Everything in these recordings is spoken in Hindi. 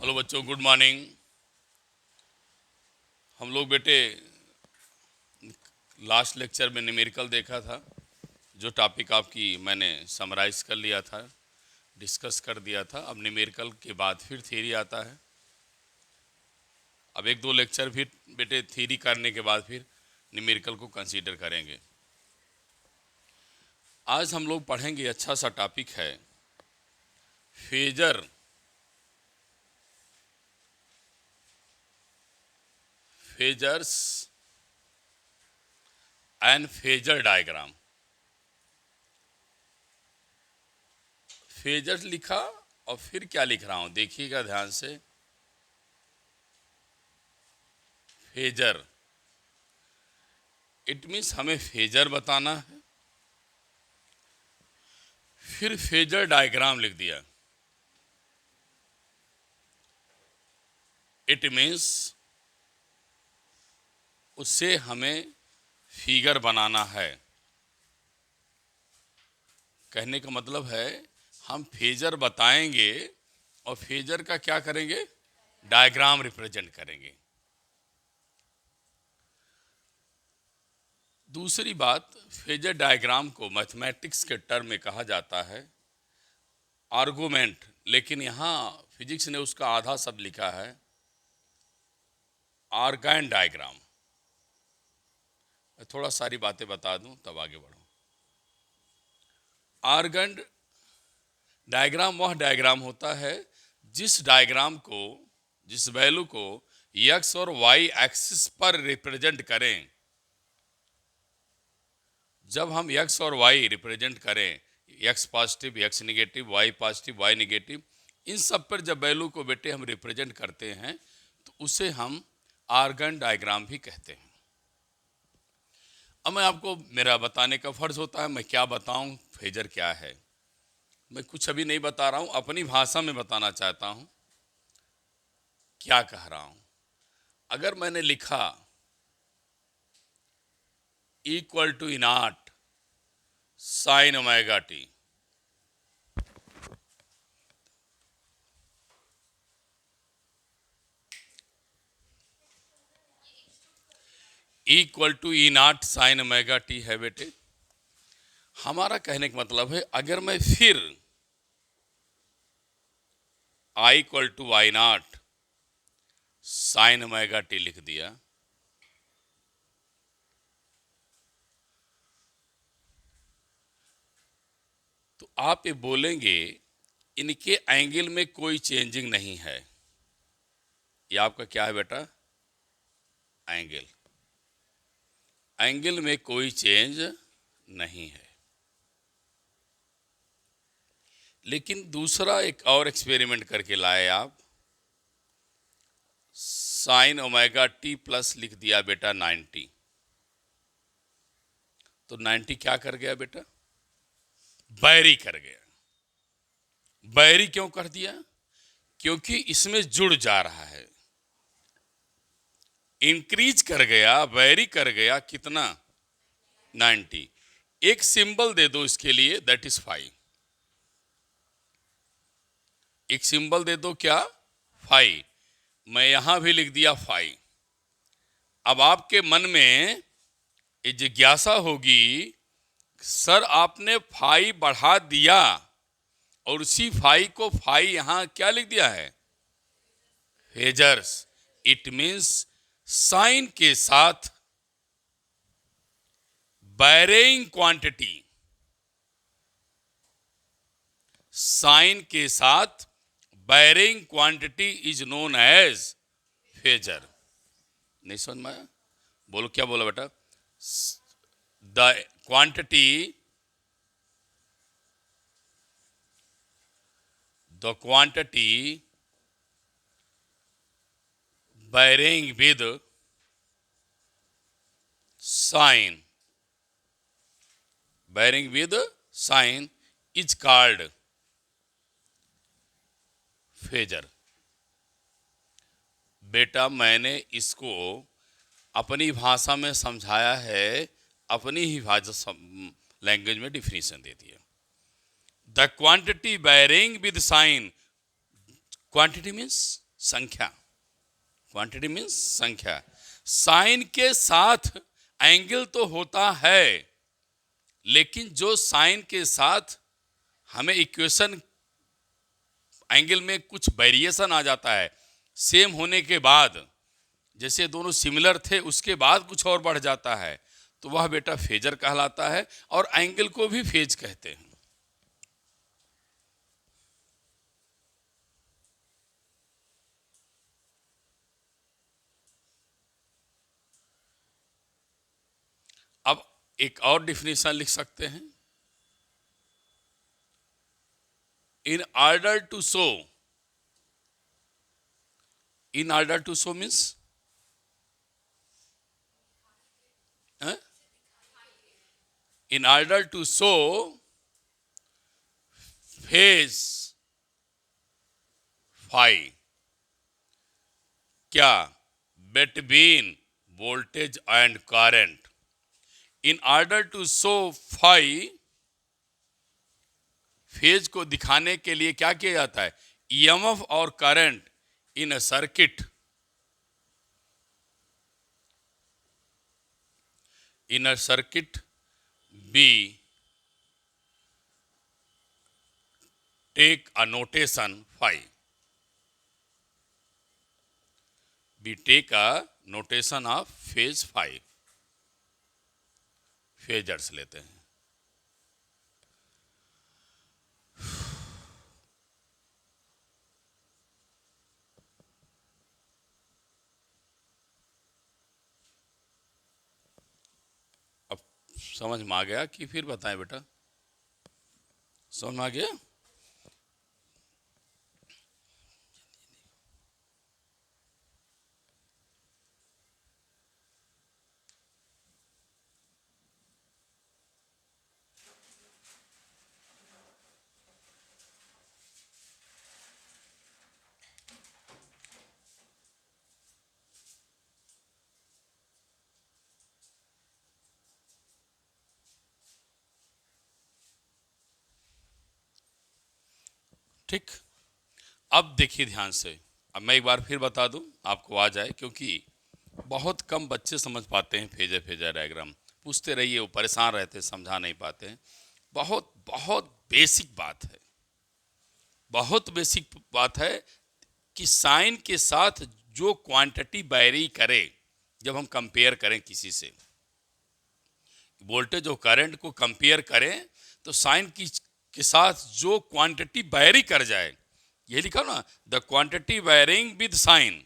हेलो बच्चों, गुड मॉर्निंग। हम लोग बेटे लास्ट लेक्चर में न्यूमेरिकल देखा था। जो टॉपिक आपकी मैंने समराइज कर लिया था, डिस्कस कर दिया था। अब न्यूमेरिकल के बाद फिर थ्योरी आता है। अब एक दो लेक्चर फिर बेटे थ्योरी करने के बाद फिर न्यूमेरिकल को कंसीडर करेंगे। आज हम लोग पढ़ेंगे, अच्छा सा टॉपिक है phasor. Phasors and phasor diagram. Phasor लिखा और फिर क्या लिख रहा हूं, देखिएगा ध्यान से। फेजर इट मीन्स हमें फेजर बताना है। फिर फेजर डायग्राम लिख दिया। इट मीन्स उससे हमें फिगर बनाना है। कहने का मतलब है हम फेजर बताएंगे और फेजर का क्या करेंगे, डायग्राम रिप्रेजेंट करेंगे। दूसरी बात, फेजर डायग्राम को मैथमेटिक्स के टर्म में कहा जाता है आर्गुमेंट, लेकिन यहाँ फिजिक्स ने उसका आधा शब्द लिखा है आर्गन डायग्राम। मैं थोड़ा सारी बातें बता दूं तब आगे बढ़ूं। आर्गन डायग्राम वह डायग्राम होता है जिस डायग्राम को, जिस वैल्यू को एक्स और वाई एक्सिस पर रिप्रेजेंट करें। जब हम एक्स और वाई रिप्रेजेंट करें, X positive X negative, Y positive Y negative, इन सब पर जब वैल्यू को बेटे हम रिप्रेजेंट करते हैं तो उसे हम आर्गन डायग्राम भी कहते हैं। अब मैं आपको, मेरा बताने का फर्ज होता है मैं क्या बताऊं, फेजर क्या है। मैं कुछ अभी नहीं बता रहा हूं, अपनी भाषा में बताना चाहता हूं क्या कह रहा हूं। अगर मैंने लिखा equal to E naught sine omega t, equal to E naught sine omega t है बेटे, हमारा कहने का मतलब है अगर मैं फिर I equal to I naught sine omega t लिख दिया तो आप ये बोलेंगे इनके एंगल में कोई चेंजिंग नहीं है। ये आपका क्या है बेटा, एंगल। एंगल में कोई चेंज नहीं है। लेकिन दूसरा एक और एक्सपेरिमेंट करके लाए आप, साइन ओमेगा टी प्लस लिख दिया बेटा 90। तो 90 क्या कर गया बेटा, बैरी कर गया। बैरी क्यों कर दिया, क्योंकि इसमें जुड़ जा रहा है, इंक्रीज कर गया, बैरी कर गया कितना, 90। एक सिंबल दे दो इसके लिए, दैट इज 5। एक सिंबल दे दो, क्या, 5। मैं यहां भी लिख दिया 5। अब आपके मन में ये जिज्ञासा होगी, सर आपने 5 बढ़ा दिया और उसी 5 को 5 यहां क्या लिख दिया है, फेजर्स। इट मीन्स साइन के साथ बैरिंग क्वांटिटी, साइन के साथ bearing quantity is known as phasor. नहीं समझ में आया, बोलो क्या बोला बेटा, the quantity, the quantity bearing with sign, bearing with sign is called phasor. बेटा मैंने इसको अपनी भाषा में समझाया है, अपनी ही भाषा लैंग्वेज में डिफिनीशन दे दिया। The quantity bearing with sign, quantity means संख्या, क्वांटिटी मीन्स संख्या। साइन के साथ एंगल तो होता है, लेकिन जो साइन के साथ हमें इक्वेशन एंगल में कुछ वेरिएशन आ जाता है, सेम होने के बाद, जैसे दोनों सिमिलर थे उसके बाद कुछ और बढ़ जाता है, तो वह बेटा फेजर कहलाता है, और एंगल को भी फेज कहते हैं। अब एक और डिफिनेशन लिख सकते हैं, in order to show, in order to show means in order to show phase phi, क्या between voltage and current, in order to show phi, phase को दिखाने के लिए क्या किया जाता है, ईएमएफ और current in a circuit, in a circuit B take a notation phi, we take a notation of phase phi, phasors लेते हैं। अब समझ में आ गया कि फिर बताएं बेटा, समझ में आ गया? ठीक, अब देखिए ध्यान से, अब मैं एक बार फिर बता दूं, आपको आ जाए, क्योंकि बहुत कम बच्चे समझ पाते हैं फेजर फेजर डायग्राम। पूछते रहिए, वो परेशान रहते हैं, समझा नहीं पाते हैं। बहुत बहुत बेसिक बात है, बहुत बेसिक बात है कि साइन के साथ जो क्वांटिटी वैरी करे, जब हम कंपेयर करें किसी से, वोल्टेज और करंट को कंपेयर करें, तो साइन की के साथ जो क्वांटिटी वैरी कर जाए, ये लिखा ना, the quantity varying with sign,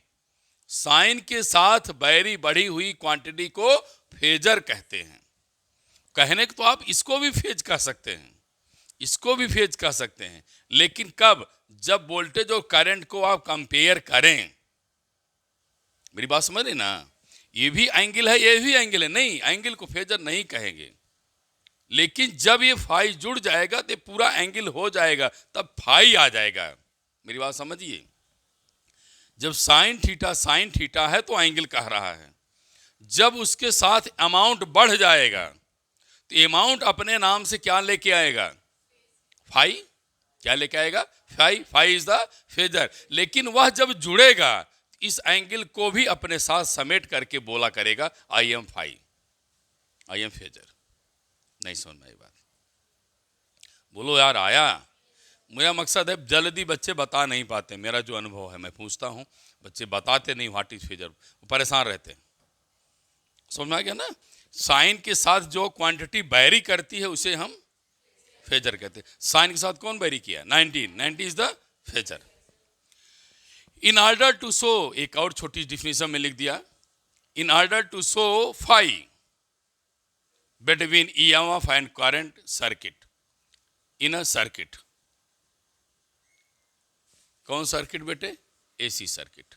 sign के साथ वैरी बढ़ी हुई क्वांटिटी को फेजर कहते हैं। कहने को तो आप इसको भी फेज कह सकते हैं, इसको भी फेज कह सकते हैं, लेकिन कब, जब वोल्टेज और करंट को आप कंपेयर करें। मेरी बात समझ रहे ना, ये भी एंगल है, ये भी एंगल है, नहीं, एंगल को फेजर नहीं कहेंगे, लेकिन जब ये फाई जुड़ जाएगा तो पूरा एंगल हो जाएगा, तब फाई आ जाएगा। मेरी बात समझिए, जब साइन थीटा है तो एंगल कह रहा है, जब उसके साथ अमाउंट बढ़ जाएगा तो अमाउंट अपने नाम से क्या लेके आएगा, फाई, क्या लेके आएगा, phi, phi is the phasor. लेकिन वह जब जुड़ेगा, इस एंगल को भी अपने साथ समेट करके बोला करेगा I am phi, I am phasor. नहीं समझ में आई बात? बोलो यार, आया? मेरा मकसद है, जल्दी बच्चे बता नहीं पाते, मेरा जो अनुभव है, मैं पूछता हूं, बच्चे बताते नहीं व्हाट इज फेजर, परेशान रहते हैं। समझ में आ गया ना? साइन के साथ जो क्वांटिटी वैरी करती है उसे हम फेजर कहते हैं। साइन के साथ कौन वैरी किया, 90 is the phasor. In order to show, एक और छोटी डिफिनेशन में लिख दिया, in order to show phi between EMF and current circuit, in a circuit, कौन सर्किट बेटे, एसी सर्किट।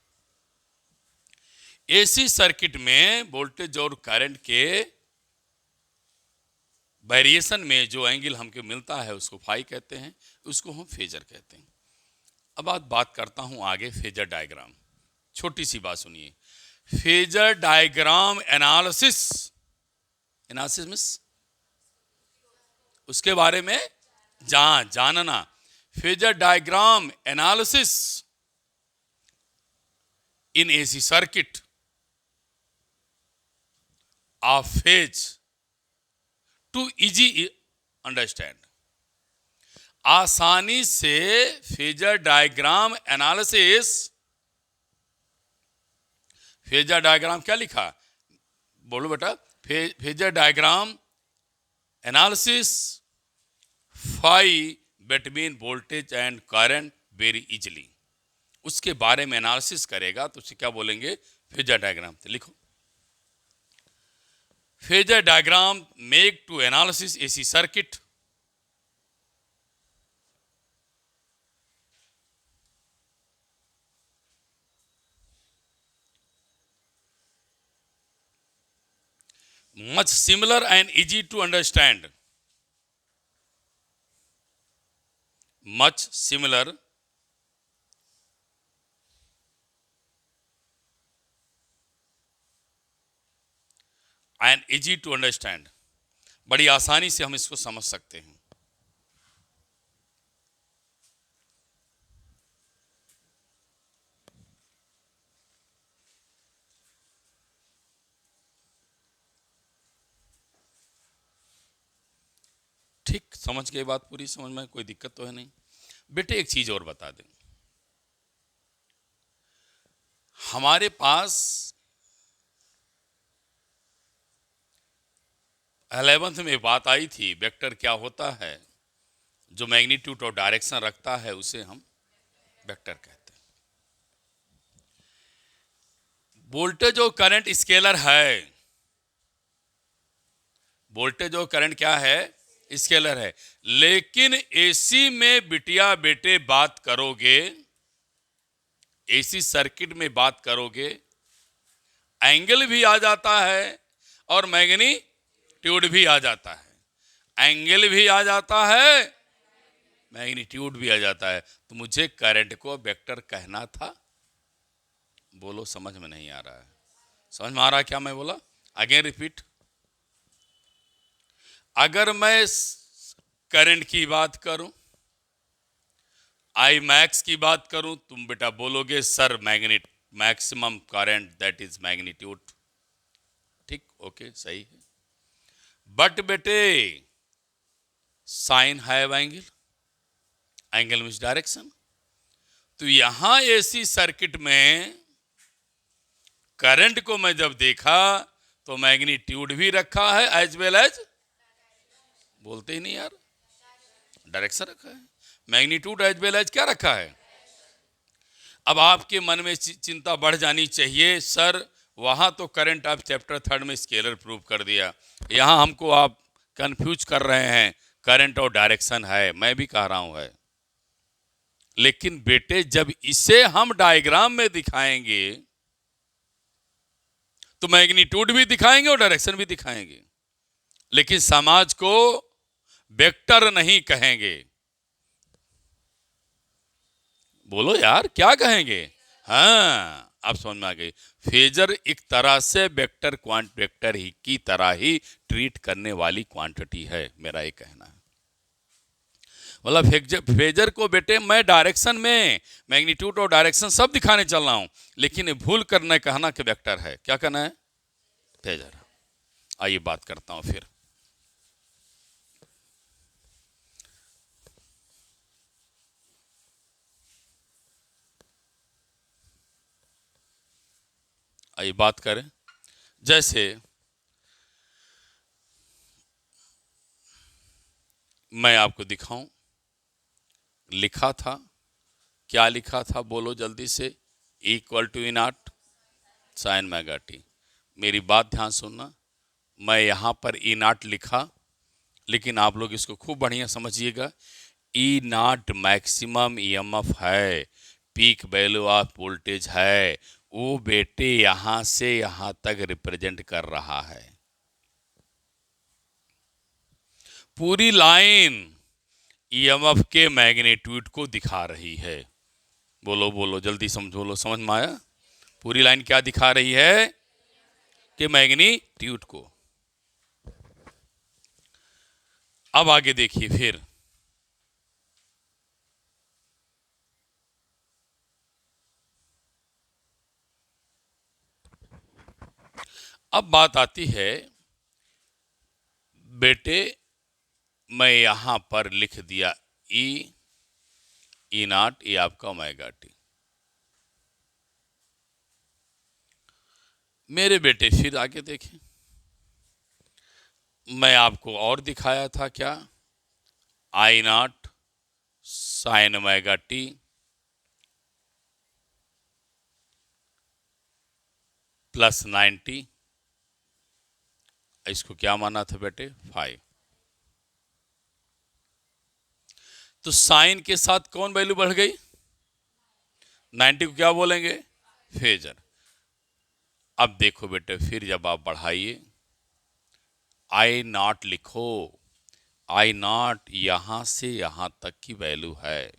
एसी सर्किट में वोल्टेज और करंट के वेरिएशन में जो एंगल हमको मिलता है उसको फाई कहते हैं, उसको हम फेजर कहते हैं। अब बात करता हूं आगे फेजर डायग्राम। छोटी सी बात सुनिए, phasor diagram analysis, analysis means उसके बारे में जानना। Phasor diagram analysis in AC circuit of phase to easy understand. आसानी से phasor diagram analysis, phasor diagram क्या लिखा, बोलो बेटा, phasor diagram analysis phi between voltage and current very easily, उसके बारे में एनालिसिस करेगा तो उसे क्या बोलेंगे, फेजर डायग्राम। तो लिखो, phasor diagram make to analysis AC circuit much similar and easy to understand, much similar and easy to understand, बड़ी आसानी से हम इसको समझ सकते हैं। ठीक, समझ गए बात, पूरी समझ में कोई दिक्कत तो है नहीं। बेटे एक चीज और बता दें, हमारे पास 11th में बात आई थी, वेक्टर क्या होता है, जो मैग्नीट्यूड और डायरेक्शन रखता है उसे हम वेक्टर कहते हैं। वोल्टेज और करंट स्केलर है, वोल्टेज और करंट क्या है, स्केलर है, लेकिन एसी में बिटिया बेटे बात करोगे, एसी सर्किट में बात करोगे, एंगल भी आ जाता है और मैग्नीट्यूड भी आ जाता है, एंगल भी आ जाता है, मैग्नीट्यूड भी आ जाता है। तो मुझे करंट को वेक्टर कहना था, बोलो समझ में नहीं आ रहा है, समझ में आ रहा है क्या मैं बोला, अगेन रिपीट। अगर मैं करंट की बात करूं, आई मैक्स की बात करूं, तुम बेटा बोलोगे sir maximum current that is magnitude, ठीक, ओके, सही है। बट बेटे sine have angle, angle means direction, तो यहां एसी सर्किट में करंट को मैं जब देखा तो मैग्नीट्यूड भी रखा है एज वेल एज, बोलते ही नहीं यार, डायरेक्शन रखा है, मैग्नीट्यूड एज वेल एज क्या रखा है। अब आपके मन में चिंता बढ़ जानी चाहिए, सर वहां तो करंट आप चैप्टर 3 में स्केलर प्रूव कर दिया, यहां हमको आप कंफ्यूज कर रहे हैं, करंट और डायरेक्शन है, मैं भी कह रहा हूं है, लेकिन बेटे जब इसे हम डायग्राम में दिखाएंगे तो मैग्नीट्यूड भी दिखाएंगे और डायरेक्शन भी दिखाएंगे, लेकिन समाज को वेक्टर नहीं कहेंगे, बोलो यार क्या कहेंगे, हाँ आप समझ में आ गई। फेजर एक तरह से वेक्टर वेक्टर ही की तरह ही ट्रीट करने वाली क्वांटिटी है, मेरा ये कहना है। मतलब फेजर को बेटे मैं डायरेक्शन में मैग्नीट्यूड और डायरेक्शन सब दिखाने चल रहा हूं, लेकिन भूल करने कहना कि वेक्टर है, क्या कहना है, फेजर। आइए बात करता हूं फिर, आइए बात करें, जैसे मैं आपको दिखाऊं, लिखा था, क्या लिखा था बोलो जल्दी से, equal to E naught sine omega T. मेरी बात ध्यान सुनना, मैं यहाँ पर ई नॉट लिखा, लेकिन आप लोग इसको खूब बढ़िया समझिएगा, ई नॉट मैक्सिमम ईएमएफ है, पीक वैल्यू ऑफ वोल्टेज है, वो बेटे यहाँ से यहाँ तक रिप्रेजेंट कर रहा है, पूरी लाइन ईएमएफ के मैग्नीट्यूड को दिखा रही है, बोलो बोलो जल्दी समझ, बोलो समझ में आया, पूरी लाइन क्या दिखा रही है, कि मैग्नीट्यूड को। अब आगे देखिए फिर, अब बात आती है बेटे, मैं यहां पर लिख दिया ई नॉट, ये आपका ओमेगा टी। मेरे बेटे फिर आगे देखें, मैं आपको और दिखाया था क्या, I naught sine omega t plus 90, इसको क्या माना था बेटे 5। तो साइन के साथ कौन वैल्यू बढ़ गई, 90 को क्या बोलेंगे फेजर। अब देखो बेटे फिर जब आप बढ़ाइए, आई नॉट लिखो, आई नॉट यहां से यहां तक की वैल्यू है,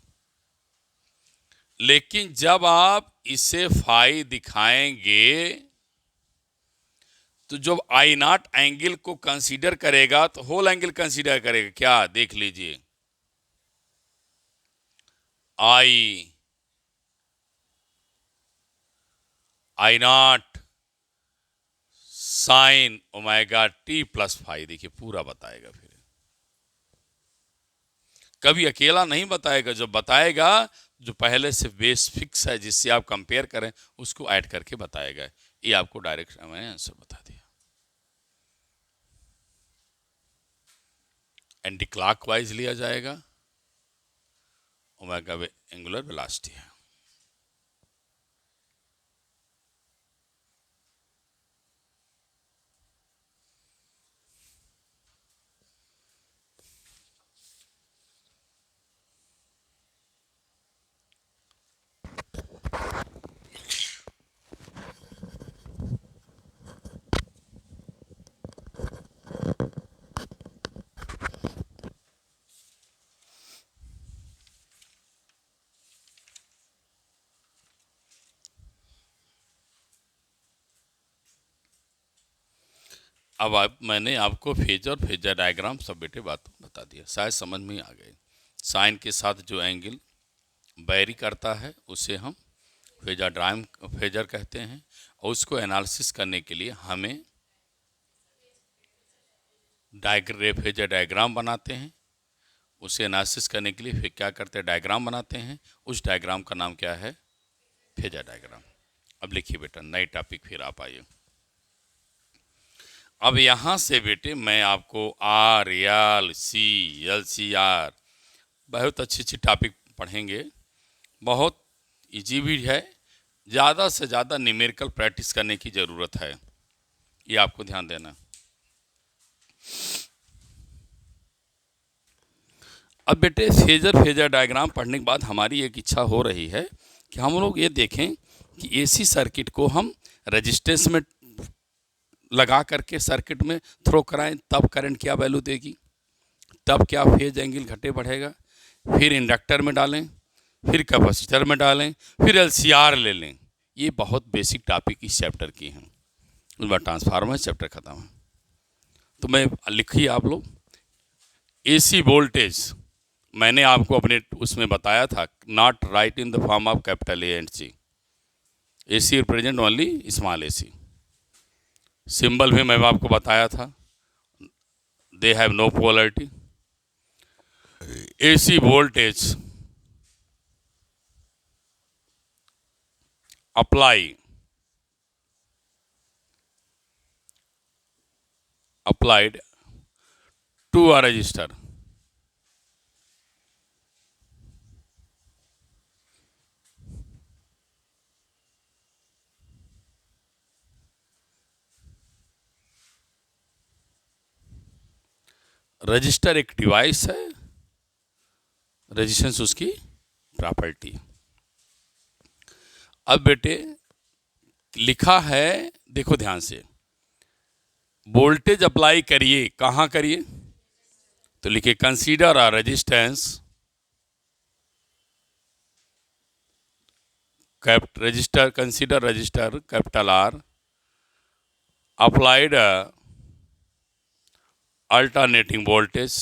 लेकिन जब आप इसे फाई दिखाएंगे तो जब आई नॉट एंगल को कंसीडर करेगा तो होल एंगल कंसीडर करेगा, क्या देख लीजिए, I naught sine omega t plus 5, देखिए पूरा बताएगा। फिर कभी अकेला नहीं बताएगा, जो बताएगा जो पहले से बेस फिक्स है जिससे आप कंपेयर करें उसको ऐड करके बताएगा। ये आपको डायरेक्ट मैंने आंसर बता दिया। एंटी क्लॉकवाइज लिया जाएगा, ओमेगा एंगुलर वेलोसिटी है। अब मैंने आपको फेजर डायग्राम सब बेटे बात बता दिया, शायद समझ में आ गए। साइन के साथ जो एंगल बैरी करता है उसे हम फेजर कहते हैं, और उसको एनालिसिस करने के लिए हमें फेजर डायग्राम बनाते हैं। उसे एनालिसिस करने के लिए फिर क्या करते हैं, डायग्राम बनाते हैं। उस डायग्राम का नाम क्या है, फेजर डायग्राम। अब लिखिए बेटा नई टॉपिक फिर आप आइए। अब यहाँ से बेटे मैं आपको आर एल सी आर बहुत अच्छी अच्छी टॉपिक पढ़ेंगे, बहुत इजी भी है, ज़्यादा से ज़्यादा न्यूमेरिकल प्रैक्टिस करने की ज़रूरत है, ये आपको ध्यान देना। अब बेटे फेजर डायग्राम पढ़ने के बाद हमारी एक इच्छा हो रही है कि हम लोग ये देखें कि एसी सर्किट को हम रेजिस्टेंस में लगा करके सर्किट में थ्रो कराएं, तब करंट क्या वैल्यू देगी, तब क्या फेज एंगल घटे बढ़ेगा, फिर इंडक्टर में डालें, फिर कैपेसिटर में डालें, फिर एलसीआर ले लें। ये बहुत बेसिक टॉपिक इस चैप्टर की हैं। उस बार ट्रांसफार्मर चैप्टर खत्म है। तो मैं लिखिए आप लोग, एसी वोल्टेज मैंने आपको अपने उसमें बताया था, not write in the form of capital A and C, AC represent only small AC. Symbol भी मैं आपको बताया था, they have no polarity. AC voltage applied to a resistor resistor एक डिवाइस है, रेजिस्टेंस उसकी प्रॉपर्टी। अब बेटे लिखा है, देखो ध्यान से, वोल्टेज अप्लाई करिए, कहाँ करिए, तो लिखिए consider a resistance consider register capital R applied alternating voltage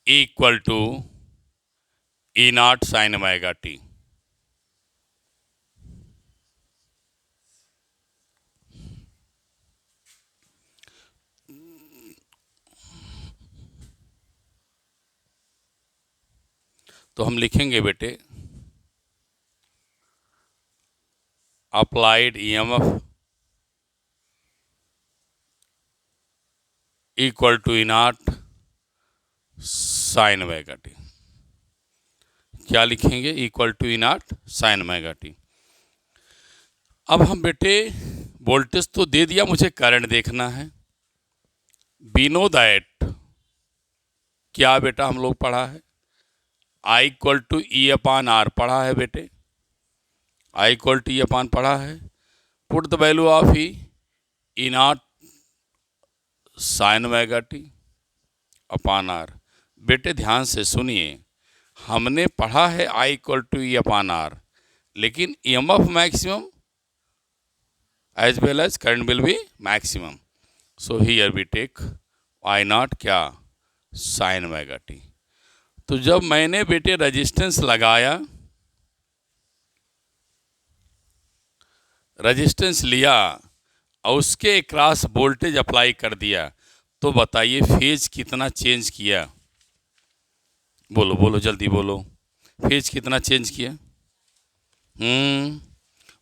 equal to E naught sin omega t। तो हम लिखेंगे बेटे applied EMF equal to E naught sine omega T. क्या लिखेंगे? Equal to E naught sine omega T. अब हम बेटे वोल्टेज तो दे दिया, मुझे करंट देखना है। वी नो दैट, क्या बेटा हम लोग पढ़ा है? I equal to E upon R पढ़ा है बेटे, आई इक्वल टू ई अपान पढ़ा है। Put the value of E naught sine omega t upon R. बेटे ध्यान से सुनिए, हमने पढ़ा है I equal to E upon R, लेकिन EMF maximum as well as current will be maximum. So here we take I naught क्या साइन ओमेगा टी। तो जब मैंने बेटे रेजिस्टेंस लगाया, रेजिस्टेंस लिया और उसके क्रॉस वोल्टेज अप्लाई कर दिया, तो बताइए फेज कितना चेंज किया? बोलो बोलो जल्दी बोलो, फेज कितना चेंज किया?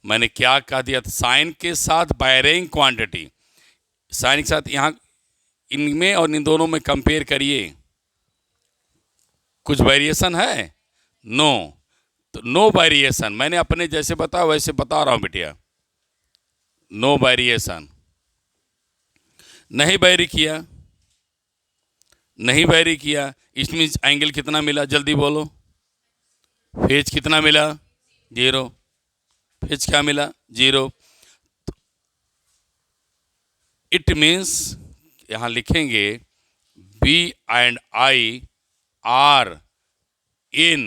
मैंने क्या कह दिया था? साइन के साथ वायरिंग क्वांटिटी, साइन के साथ यहाँ इनमें और इन दोनों में कंपेयर करिए, कुछ वेरिएशन है? नो। तो नो वेरिएशन, मैंने अपने जैसे बताया वैसे बता रहा हूँ बेटिया, नो वेरिएशन। नहीं वेरी किया, नहीं वेरी किया, इसमें एंगल कितना मिला? जल्दी बोलो। फेज कितना मिला? 0। फेज क्या मिला? 0। इट मीन्स यहाँ लिखेंगे V and I are in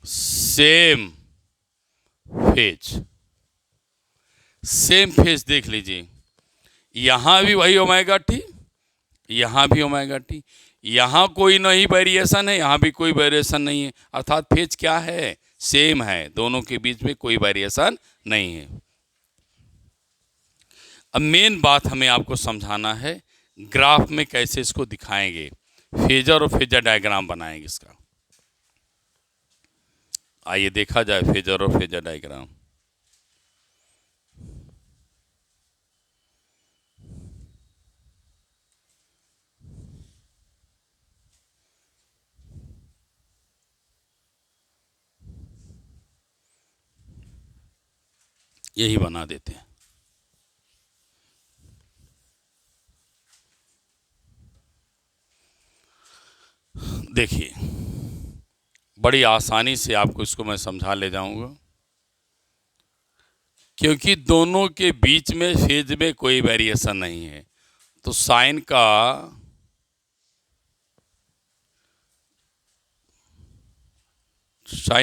same phase. Same phase देख लीजिए, यहाँ भी वही ओमेगा टी, यहाँ भी ओमेगा टी, यहाँ कोई नहीं वेरिएशन है, यहाँ भी कोई वेरिएशन नहीं है, अर्थात फेज क्या है? सेम है, दोनों के बीच में कोई वेरिएशन नहीं है। अब मेन बात हमें आपको समझाना है, ग्राफ में कैसे इसको दिखाएंगे, फेजर और फेजर डायग्राम बनाएंगे इसका। आइए देखा जाए फेजर और फेजर डायग्राम। यही बना देते हैं। देखिए बड़ी आसानी से आपको इसको मैं समझा ले जाऊंगा, क्योंकि दोनों के बीच में फेज में कोई वेरिएशन नहीं है। तो साइन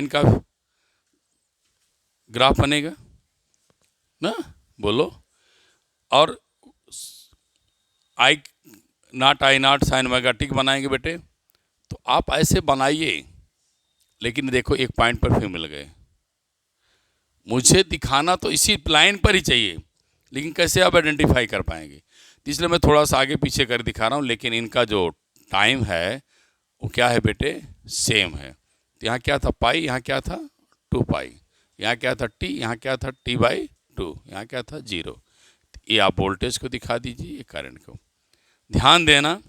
का ग्राफ बनेगा ना, बोलो। और आई नॉट साइन ओमेगा टी बनाएंगे बेटे, तो आप ऐसे बनाइए। लेकिन देखो एक पॉइंट पर फिर मिल गए, मुझे दिखाना तो इसी लाइन पर ही चाहिए, लेकिन कैसे आप आइडेंटिफाई कर पाएंगे? तो इसलिए मैं थोड़ा सा आगे पीछे कर दिखा रहा हूँ, लेकिन इनका जो टाइम है वो क्या है बेटे? सेम है। तो यहाँ क्या था? पाई, यहाँ क्या था? 2 पाई, यहाँ क्या था? टी, यहाँ क्या था? T/2, यहाँ क्या था? 0। ये आप वोल्टेज को दिखा दीजिए, ये करंट को। ध्यान देना,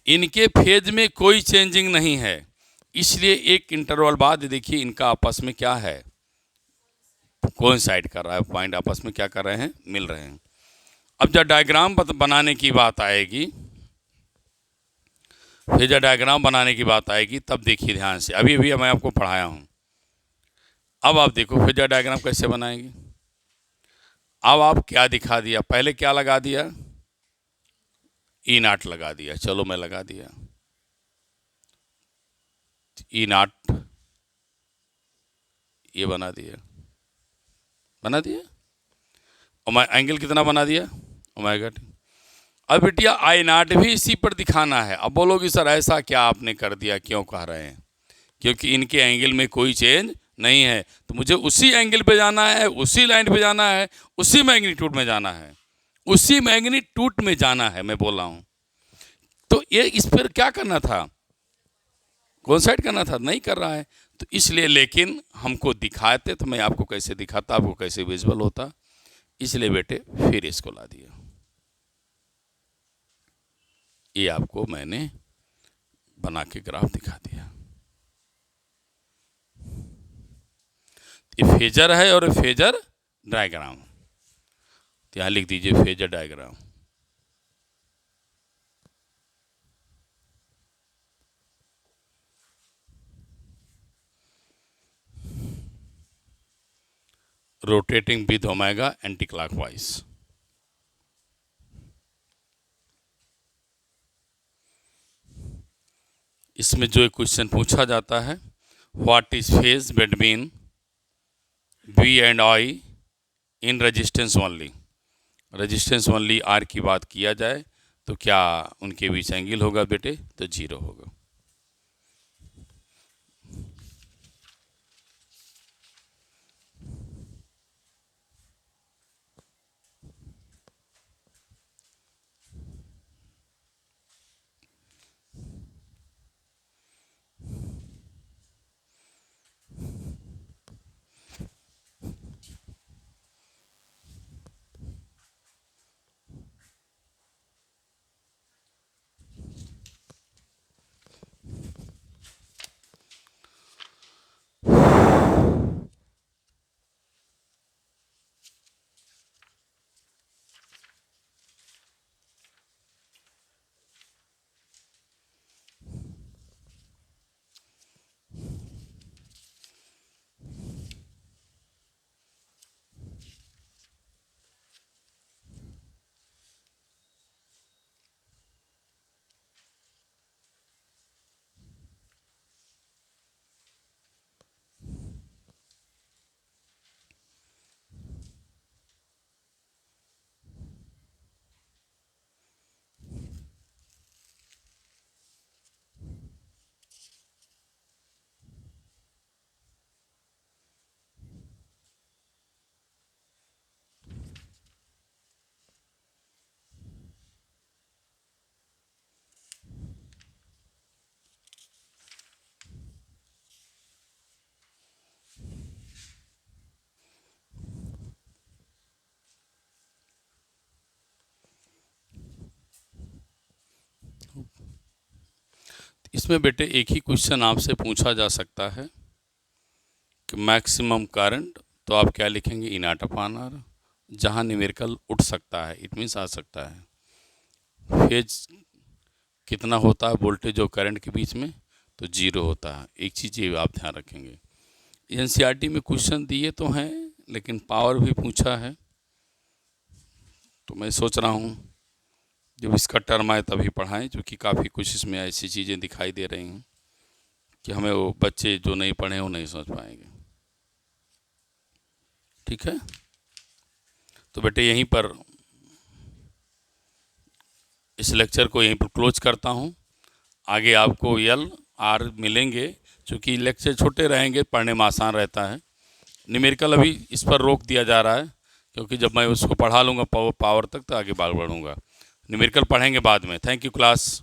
इनके फेज में कोई चेंजिंग नहीं है, इसलिए एक इंटरवल बाद देखिए इनका आपस में क्या है? कोइंसाइड कर रहा है, पॉइंट आपस में क्या कर रहे हैं? मिल रहे हैं। अब जब डायग्राम बनाने की बात आएगी, फेजर डायग्राम बनाने की बात आएगी, तब देखिए ध्यान से, अभी अभी मैं आपको पढ़ाया हूँ। अब आप देखो फेजर डायग्राम कैसे बनाएंगे। अब आप क्या दिखा दिया? पहले क्या लगा दिया? ई नॉट लगा दिया, चलो मैं लगा दिया ई नॉट, ये बना दिया, बना दिया। और मैं एंगल कितना बना दिया? Omega T. अब बिटिया आई नॉट भी इसी पर दिखाना है। अब बोलोगी सर ऐसा क्या आपने कर दिया, क्यों कह रहे हैं? क्योंकि इनके एंगल में कोई चेंज नहीं है, तो मुझे उसी एंगल पे जाना है, उसी लाइन पे जाना है, उसी मैग्नीट्यूड में जाना है, उसी मैग्नीट्यूड में जाना है, मैं बोल रहा हूँ। तो ये इस पर क्या करना था? कोइंसाइड करना था, नहीं कर रहा है। तो इसलिए, लेकिन हमको दिखाते तो मैं आपको कैसे दिखाता, आपको कैसे विजुअल होता, इसलिए बेटे फिर इसको ला दिया। ये आपको मैंने बना के ग्राफ दिखा दिया। ये फेजर है और फेजर डायग्राम, तो यहाँ लिख दीजिए phasor diagram. Rotating with omega anti clockwise. इसमें जो एक क्वेश्चन पूछा जाता है, what is phase between V and I in resistance only. Resistance only R की बात किया जाए तो क्या उनके बीच एंगल होगा बेटे, तो 0 होगा। इसमें बेटे एक ही क्वेश्चन आपसे पूछा जा सकता है कि मैक्सिमम करंट, तो आप क्या लिखेंगे, इनाट अपान आर। जहाँ न्यूमेरिकल उठ सकता है, इट मीन्स आ सकता है। फेज कितना होता है वोल्टेज और करंट के बीच में, तो 0 होता है। एक चीज़ ये आप ध्यान रखेंगे, एनसीईआरटी में क्वेश्चन दिए तो हैं लेकिन पावर भी पूछा है, तो मैं सोच रहा हूँ जब इसका टर्म आए तभी पढ़ाएं, क्योंकि काफ़ी कुछ इसमें ऐसी चीज़ें दिखाई दे रही हैं कि हमें वो बच्चे जो नहीं पढ़े वो नहीं समझ पाएंगे। ठीक है, तो बेटे यहीं पर इस लेक्चर को यहीं पर क्लोज करता हूँ। आगे आपको एल आर मिलेंगे, क्योंकि लेक्चर छोटे रहेंगे, पढ़ने में आसान रहता है। न्यूमेरिकल अभी इस पर रोक दिया जा रहा है, क्योंकि जब मैं उसको पढ़ा लूँगा पावर तक तो आगे बढ़ूँगा। न्यूमेरिकल पढ़ेंगे बाद में। Thank you class.